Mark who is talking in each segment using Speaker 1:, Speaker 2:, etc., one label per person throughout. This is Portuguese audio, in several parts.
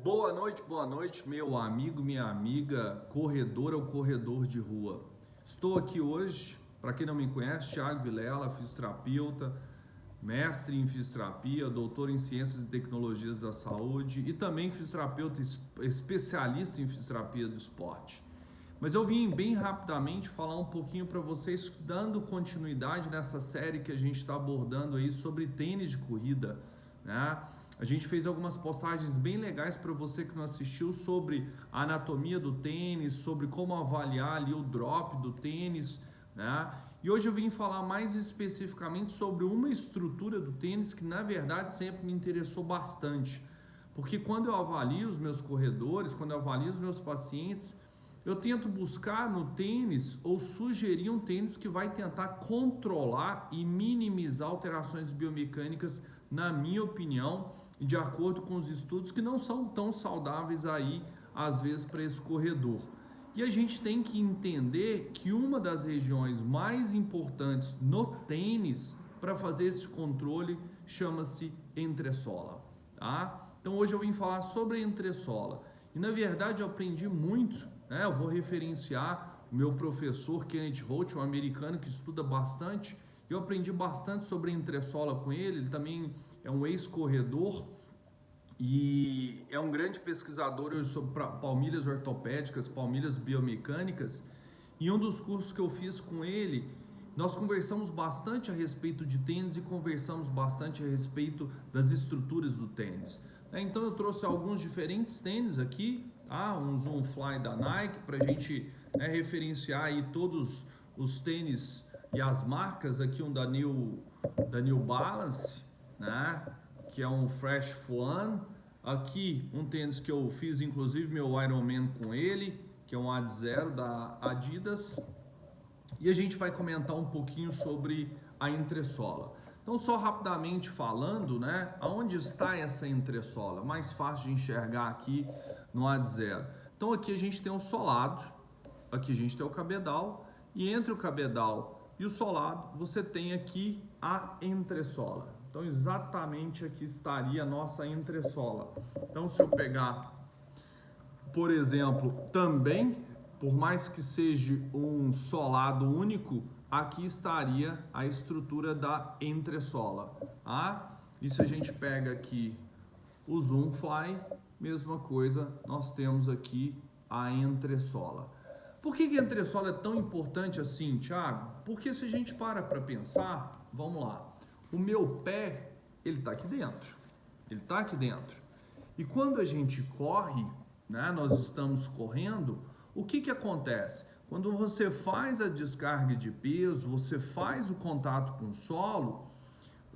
Speaker 1: boa noite, meu amigo, minha amiga, corredor ou corredor de rua. Estou aqui hoje, para quem não me conhece, Thiago Vilela, fisioterapeuta, mestre em fisioterapia, doutor em ciências e tecnologias da saúde e também fisioterapeuta especialista em fisioterapia do esporte. Mas eu vim bem rapidamente falar um pouquinho para vocês, dando continuidade nessa série que a gente está abordando aí sobre tênis de corrida, né? A gente fez algumas postagens bem legais para você que não assistiu sobre a anatomia do tênis, sobre como avaliar ali o drop do tênis, né? E hoje eu vim falar mais especificamente sobre uma estrutura do tênis que na verdade sempre me interessou bastante, porque quando eu avalio os meus corredores, quando eu avalio os meus pacientes, eu tento buscar no tênis ou sugerir um tênis que vai tentar controlar e minimizar alterações biomecânicas, na minha opinião, e de acordo com os estudos que não são tão saudáveis aí, às vezes, para esse corredor. E a gente tem que entender que uma das regiões mais importantes no tênis para fazer esse controle chama-se entressola, tá? Então hoje eu vim falar sobre a entressola. E na verdade eu aprendi muito, né? Eu vou referenciar o meu professor Kenneth Roach, um americano que estuda bastante. Eu aprendi bastante sobre a entressola com ele. Ele também é um ex-corredor e é um grande pesquisador hoje sobre palmilhas ortopédicas, palmilhas biomecânicas. E um dos cursos que eu fiz com ele, nós conversamos bastante a respeito de tênis e conversamos bastante a respeito das estruturas do tênis. Então eu trouxe alguns diferentes tênis aqui, tá? Um Zoom Fly da Nike, para a gente referenciar aí todos os tênis e as marcas. Aqui um da New Balance, né? Que é um Fresh One. Aqui um tênis que eu fiz inclusive meu Ironman com ele, que é um Ad-Zero da Adidas. E a gente vai comentar um pouquinho sobre a entressola. Então, só rapidamente falando, né, aonde está essa entressola? Mais fácil de enxergar aqui no Ad-Zero. Então, aqui a gente tem o solado, aqui a gente tem o cabedal, e entre o cabedal e o solado, você tem aqui a entressola. Então, exatamente aqui estaria a nossa entressola. Então, se eu pegar, por exemplo, também, por mais que seja um solado único, aqui estaria a estrutura da entressola, tá? E se a gente pega aqui o Zoom Fly, mesma coisa, nós temos aqui a entressola. Por que a entressola é tão importante assim, Thiago? Porque se a gente para pensar, vamos lá, o meu pé, ele tá aqui dentro, E quando a gente corre, né, nós estamos correndo, o que acontece? Quando você faz a descarga de peso, você faz o contato com o solo,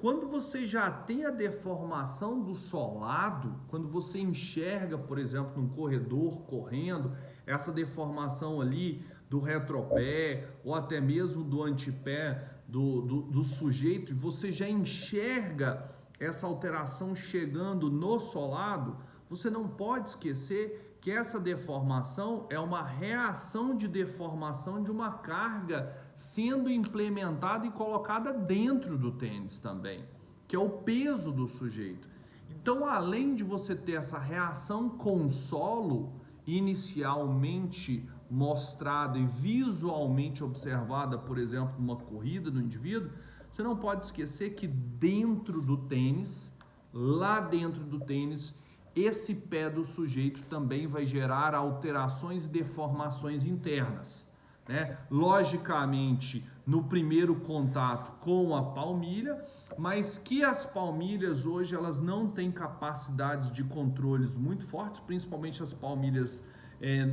Speaker 1: quando você já tem a deformação do solado, quando você enxerga, por exemplo, num corredor correndo, essa deformação ali do retropé ou até mesmo do antepé do sujeito, e você já enxerga essa alteração chegando no solado, você não pode esquecer que essa deformação é uma reação de deformação de uma carga sendo implementada e colocada dentro do tênis também, que é o peso do sujeito. Então, além de você ter essa reação com o solo inicialmente mostrada e visualmente observada, por exemplo, numa corrida do indivíduo, você não pode esquecer que dentro do tênis, lá dentro do tênis, esse pé do sujeito também vai gerar alterações e deformações internas, né? Logicamente, no primeiro contato com a palmilha, mas que as palmilhas hoje elas não têm capacidades de controles muito fortes, principalmente as palmilhas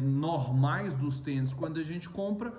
Speaker 1: normais dos tênis quando a gente compra,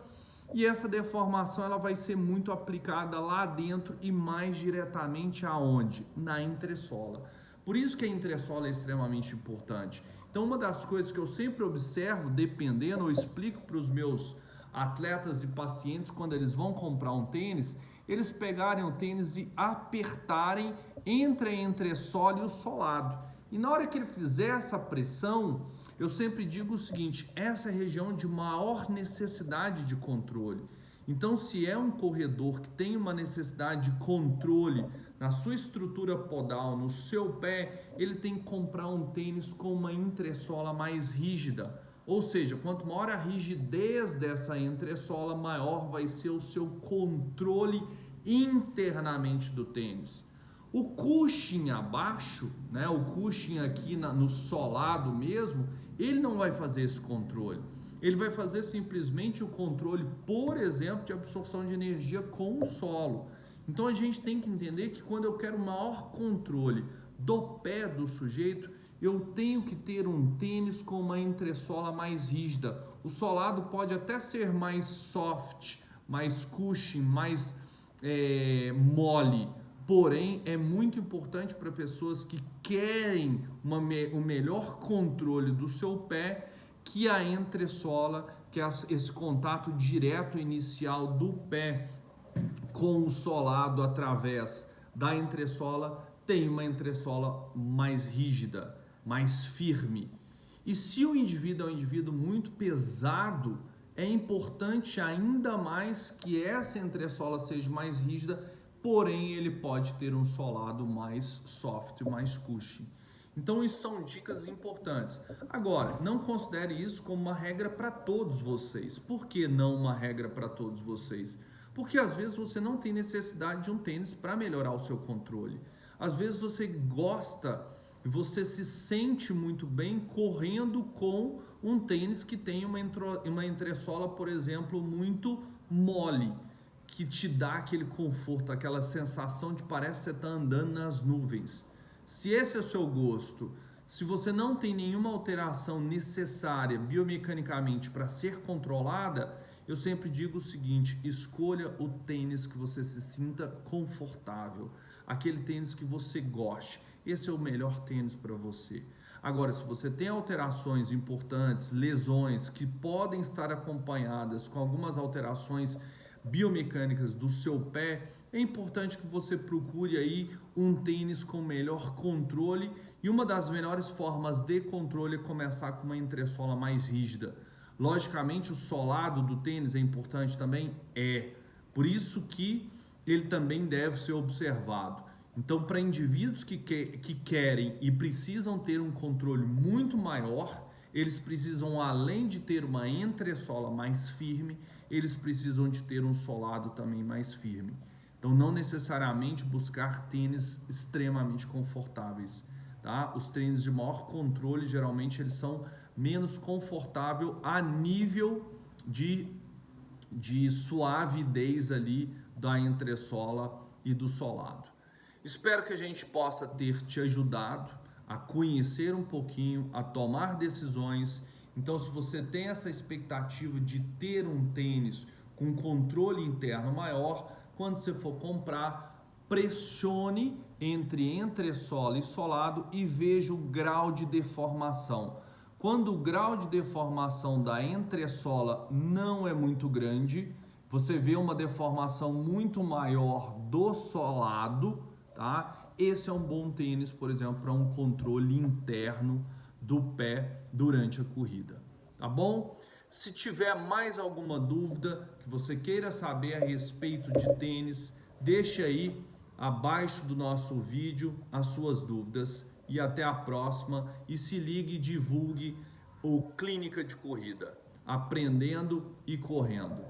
Speaker 1: e essa deformação ela vai ser muito aplicada lá dentro e mais diretamente aonde? Na entressola. Por isso que a entressola é extremamente importante. Então, uma das coisas que eu sempre observo, dependendo, eu explico para os meus atletas e pacientes, quando eles vão comprar um tênis, eles pegarem o tênis e apertarem entre a entressola e o solado. E na hora que ele fizer essa pressão, eu sempre digo o seguinte, essa é a região de maior necessidade de controle. Então, se é um corredor que tem uma necessidade de controle na sua estrutura podal, no seu pé, ele tem que comprar um tênis com uma entressola mais rígida. Ou seja, quanto maior a rigidez dessa entressola, maior vai ser o seu controle internamente do tênis. O cushing abaixo, né, o cushing aqui no solado mesmo, ele não vai fazer esse controle. Ele vai fazer simplesmente o controle, por exemplo, de absorção de energia com o solo. Então a gente tem que entender que quando eu quero maior controle do pé do sujeito, eu tenho que ter um tênis com uma entressola mais rígida. O solado pode até ser mais soft, mais cushing, mais mole. Porém, é muito importante para pessoas que querem o melhor controle do seu pé, que a entressola, que é esse contato direto inicial do pé com o solado através da entressola, tem uma entressola mais rígida, mais firme. E se o indivíduo é um indivíduo muito pesado, é importante ainda mais que essa entressola seja mais rígida, porém ele pode ter um solado mais soft, mais cushion. Então isso são dicas importantes. Agora, não considere isso como uma regra para todos vocês. Por que não uma regra para todos vocês? Porque às vezes você não tem necessidade de um tênis para melhorar o seu controle. Às vezes você gosta e você se sente muito bem correndo com um tênis que tem uma entressola, por exemplo, muito mole, que te dá aquele conforto, aquela sensação de parece que você está andando nas nuvens. Se esse é o seu gosto, se você não tem nenhuma alteração necessária biomecanicamente para ser controlada, eu sempre digo o seguinte: escolha o tênis que você se sinta confortável, aquele tênis que você goste. Esse é o melhor tênis para você. Agora, se você tem alterações importantes, lesões que podem estar acompanhadas com algumas alterações biomecânicas do seu pé, é importante que você procure aí um tênis com melhor controle, e uma das melhores formas de controle é começar com uma entressola mais rígida. Logicamente, o solado do tênis é importante também, por isso que ele também deve ser observado. Então, para indivíduos que querem e precisam ter um controle muito maior, eles precisam, além de ter uma entressola mais firme, eles precisam de ter um solado também mais firme. Então, não necessariamente buscar tênis extremamente confortáveis, tá? Os tênis de maior controle, geralmente, eles são menos confortáveis a nível de suavidez ali da entressola e do solado. Espero que a gente possa ter te ajudado a conhecer um pouquinho, a tomar decisões. Então, se você tem essa expectativa de ter um tênis com controle interno maior, quando você for comprar, pressione entre entressola e solado e veja o grau de deformação. Quando o grau de deformação da entressola não é muito grande, você vê uma deformação muito maior do solado, tá? Esse é um bom tênis, por exemplo, para um controle interno do pé durante a corrida, tá bom? Se tiver mais alguma dúvida que você queira saber a respeito de tênis, deixe aí abaixo do nosso vídeo as suas dúvidas, e até a próxima. E se ligue e divulgue o Clínica de Corrida, aprendendo e correndo.